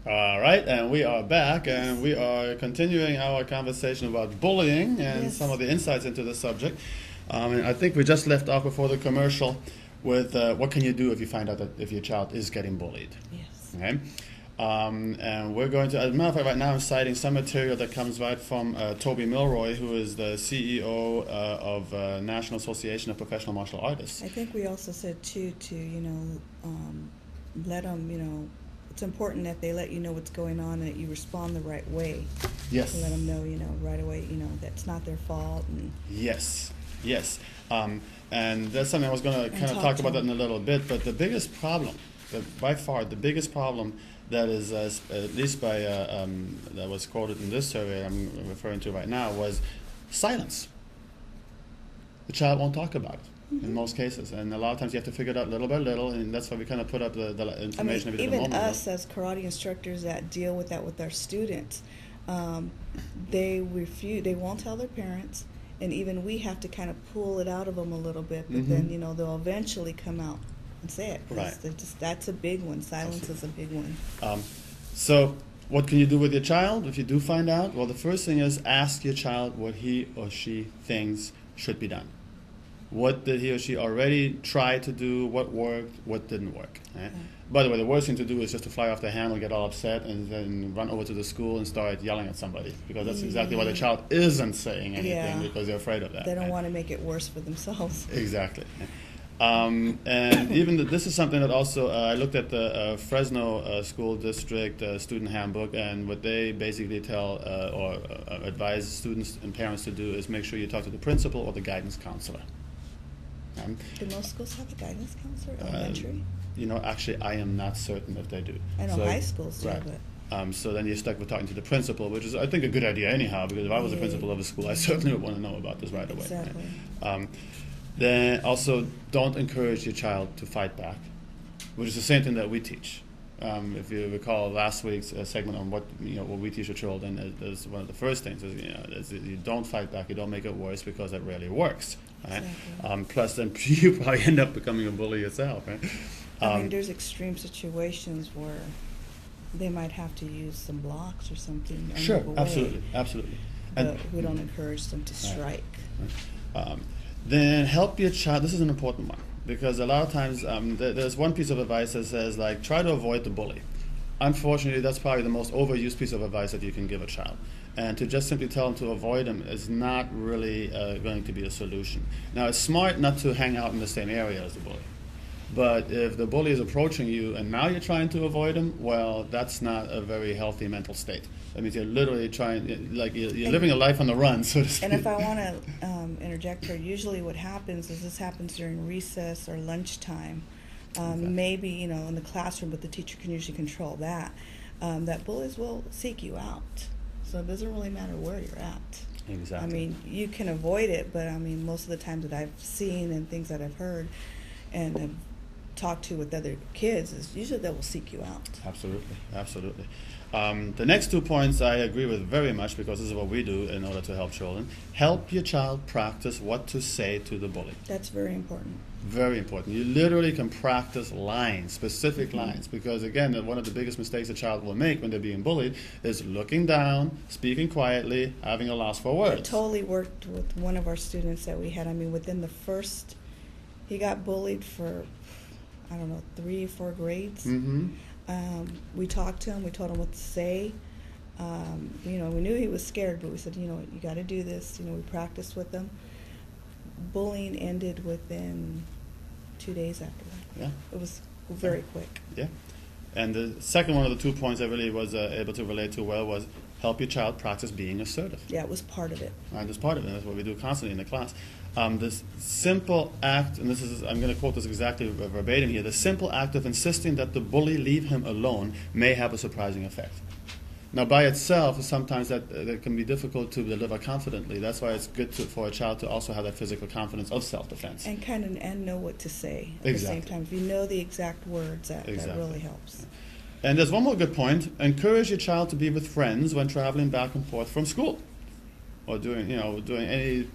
All right, and we are back, and we are continuing our conversation about bullying and Yes. some of the insights into the subject. And I think we just left off before the commercial with what can you do if you find out that if your child is getting bullied. Yes. Okay, and we're going to, as a matter of fact, right now I'm citing some material that comes right from Toby Milroy, who is the CEO of National Association of Professional Martial Artists. I think we also said too to let them it's important that they let you know what's going on and that you respond the right way. Yes. To let them know right away that's not their fault and Yes, yes. And that's something I was going to And kind of talk talk to about that them. in a little bit. But the biggest problem, by far, the biggest problem that is, at least by that was quoted in this survey I'm referring to right now, was silence. The child won't talk about it in most cases, and a lot of times you have to figure it out little by little, and that's why we kind of put up the information every even moment. us as karate instructors that deal with that with our students, they refuse. They won't tell their parents, and even we have to kind of pull it out of them a little bit. But then they'll eventually come out and say it. 'Cause Right. that's a big one. Silence is a big one. So what can you do with your child if you do find out? Well, the first thing is ask your child what he or she thinks should be done. What did he or she already try to do? What worked? What didn't work? Right? By the way, the worst thing to do is just to fly off the handle, get all upset, and then run over to the school and start yelling at somebody, because that's exactly why the child isn't saying anything, Yeah. because they're afraid of that. They don't right? want to make it worse for themselves. Exactly. And even this is something that also I looked at the Fresno School District student handbook, and what they basically tell or advise students and parents to do is make sure you talk to the principal or the guidance counselor. Do most schools have a guidance counselor? Elementary? Actually, I am not certain if they do. I know So- high schools do, right. but So then you're stuck with talking to the principal, which is, I think, a good idea anyhow, because if I was the Yeah. principal of a school, I certainly would want to know about this right away. right? exactly. Then also, don't encourage your child to fight back, which is the same thing that we teach. If you recall last week's segment on what we teach our children, is one of the first things is you don't fight back, you don't make it worse, because it really works. Right? Exactly. Plus, then you probably end up becoming a bully yourself. Right? I mean, there's extreme situations where they might have to use some blocks or something. and Sure, move away, absolutely, absolutely. But we don't encourage them to strike. Then help your child. This is an important one, because a lot of times there's one piece of advice that says, like, try to avoid the bully. Unfortunately, that's probably the most overused piece of advice that you can give a child. And to just simply tell them to avoid him is not really going to be a solution. Now, it's smart not to hang out in the same area as the bully. But if the bully is approaching you and now you're trying to avoid him, well, that's not a very healthy mental state. That means you're literally trying, like you're living a life on the run, so to speak. And if I want to interject here, usually what happens is this happens during recess or lunchtime. Maybe, in the classroom, but the teacher can usually control that. That bullies will seek you out. So it doesn't really matter where you're at. Exactly. I mean, you can avoid it, but I mean, most of the times that I've seen and things that I've heard and have talked to with other kids is usually they will seek you out. Absolutely, absolutely. The next 2 points I agree with very much, because this is what we do in order to help children. Help your child practice what to say to the bully. That's very important. Very important. You literally can practice lines, specific lines, because again, one of the biggest mistakes a child will make when they're being bullied is looking down, speaking quietly, having a loss for words. It totally worked with one of our students that we had. I mean, within he got bullied for, 3 or 4 grades. We talked to him. We told him what to say. We knew he was scared, but we said, you got to do this. We practiced with him. Bullying ended within 2 days after that. Yeah. It was very quick. Yeah. And the second one of the 2 points I really was able to relate to well was help your child practice being assertive. Yeah, it was part of it. And that's part of it. That's what we do constantly in the class. This simple act, and I'm going to quote this exactly verbatim here, the simple act of insisting that the bully leave him alone may have a surprising effect. Now, by itself, sometimes that can be difficult to deliver confidently. That's why it's good for a child to also have that physical confidence of self-defense. And know what to say at Exactly. the same time. If you know the exact words, that really helps. And there's one more good point. Encourage your child to be with friends when traveling back and forth from school, or doing any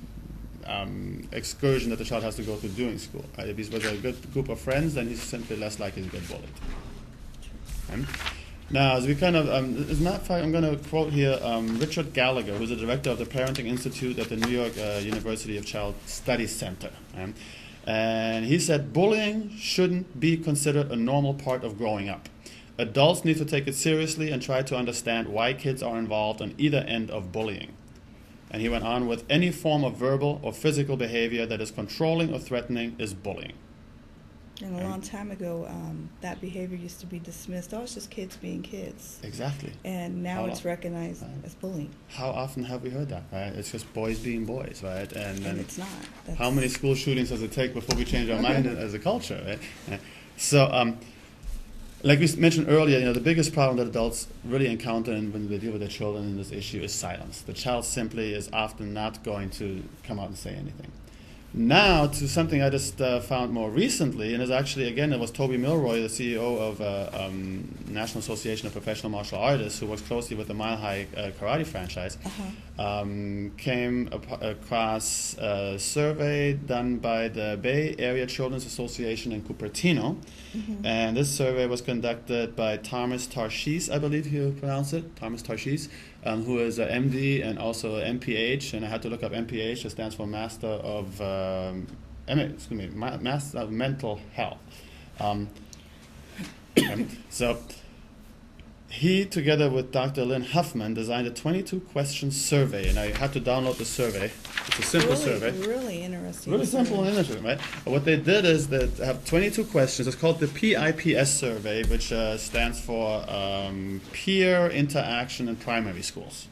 excursion that the child has to go through during school. If he's with a good group of friends, then he's simply less likely to get bullied. Now, as we kind of, as a matter of fact, I'm going to quote here Richard Gallagher, who's the director of the Parenting Institute at the New York University of Child Studies Center. And he said, bullying shouldn't be considered a normal part of growing up. Adults need to take it seriously and try to understand why kids are involved on either end of bullying. And he went on with, any form of verbal or physical behavior that is controlling or threatening is bullying. And a long time ago, that behavior used to be dismissed. Oh, it's just kids being kids. Exactly. And now it's recognized as bullying. How often have we heard that, right? It's just boys being boys, right? And it's not. How many school shootings does it take before we change our mind as a culture, right? So, like we mentioned earlier, the biggest problem that adults really encounter when they deal with their children in this issue is silence. The child simply is often not going to come out and say anything. Now to something I just found more recently, and it was Toby Milroy, the CEO of National Association of Professional Martial Artists, who works closely with the Mile High Karate franchise, came across a survey done by the Bay Area Children's Association in Cupertino, and this survey was conducted by Thomas Tarshish, I believe you pronounce it, Thomas Tarshish, who is an MD and also MPH, and I had to look up MPH. It stands for Master of Master of Mental Health. So he, together with Dr. Lynn Huffman, designed a 22-question survey, and I had to download the survey. It's a simple survey. Really interesting. Really simple and interesting, right? What they did is they have 22 questions. It's called the PIPS survey, which stands for Peer Interaction in Primary Schools.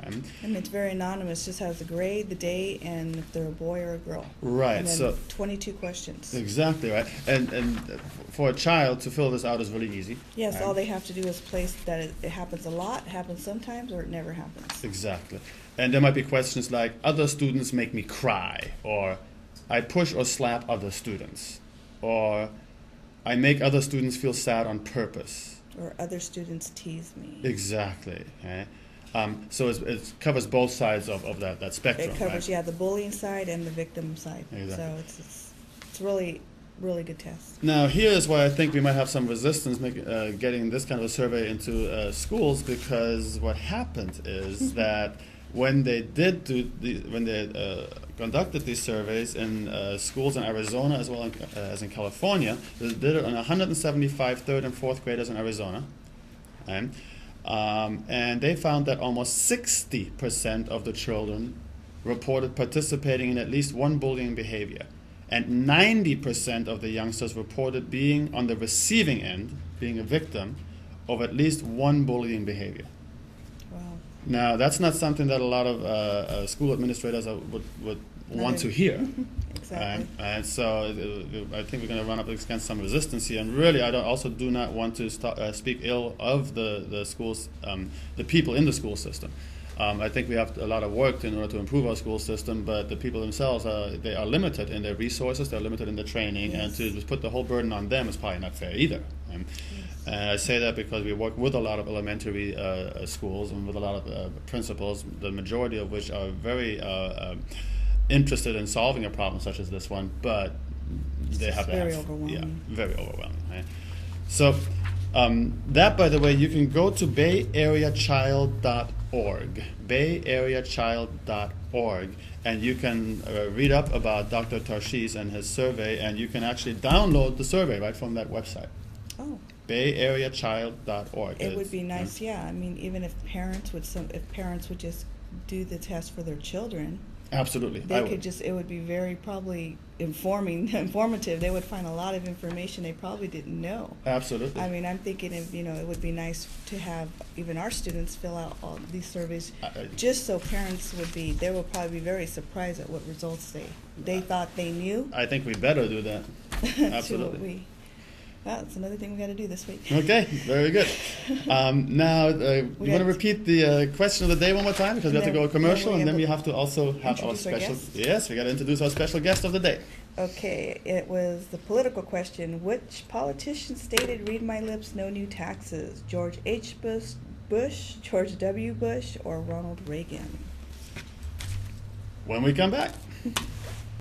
And it's very anonymous. Just has the grade, the day, and if they're a boy or a girl. Right. And then so 22 questions. Exactly right. And for a child to fill this out is really easy. Yes. All they have to do is place that it happens a lot, it happens sometimes, or it never happens. Exactly. And there might be questions like, other students make me cry, or I push or slap other students, or I make other students feel sad on purpose. Or other students tease me. Exactly. So it covers both sides of that spectrum. It covers, right? The bullying side and the victim side. Exactly. So it's really, really good test. Now, here's why I think we might have some resistance getting this kind of a survey into schools, because what happened is that when they conducted these surveys in schools in Arizona as well as in California, they did it on 175 third and fourth graders in Arizona. And they found that almost 60% of the children reported participating in at least one bullying behavior. And 90% of the youngsters reported being on the receiving end, being a victim, of at least one bullying behavior. Wow. Now, that's not something that a lot of school administrators would want to hear. Exactly. And so I think we're going to run up against some resistance here. And really, I do not want to speak ill of the schools, the people in the school system. I think we have a lot of work in order to improve our school system, but the people themselves, they are limited in their resources, they're limited in their training, and to just put the whole burden on them is probably not fair either. And I say that because we work with a lot of elementary schools and with a lot of principals, the majority of which are very interested in solving a problem such as this one, but they have very overwhelming. Yeah, very overwhelming. Right? So that, by the way, you can go to bayareachild.org, bayareachild.org, and you can read up about Dr. Tarshish and his survey, and you can actually download the survey right from that website. Oh. bayareachild.org. It would be nice, I mean, even if parents would just do the test for their children. Absolutely. It would be very probably informative. They would find a lot of information they probably didn't know. Absolutely. I mean, I'm thinking it would be nice to have even our students fill out all these surveys, just so parents they would probably be very surprised at what results they thought they knew. I think we better do that. Absolutely. That's another thing we got to do this week. Okay, very good. Now, you want to repeat the question of the day one more time, because we have to go to commercial, and then we have to also have our special. Yes, we got to introduce our special guest of the day. Okay, it was the political question. Which politician stated, "Read my lips, no new taxes"? George H. Bush, George W. Bush, or Ronald Reagan? When we come back.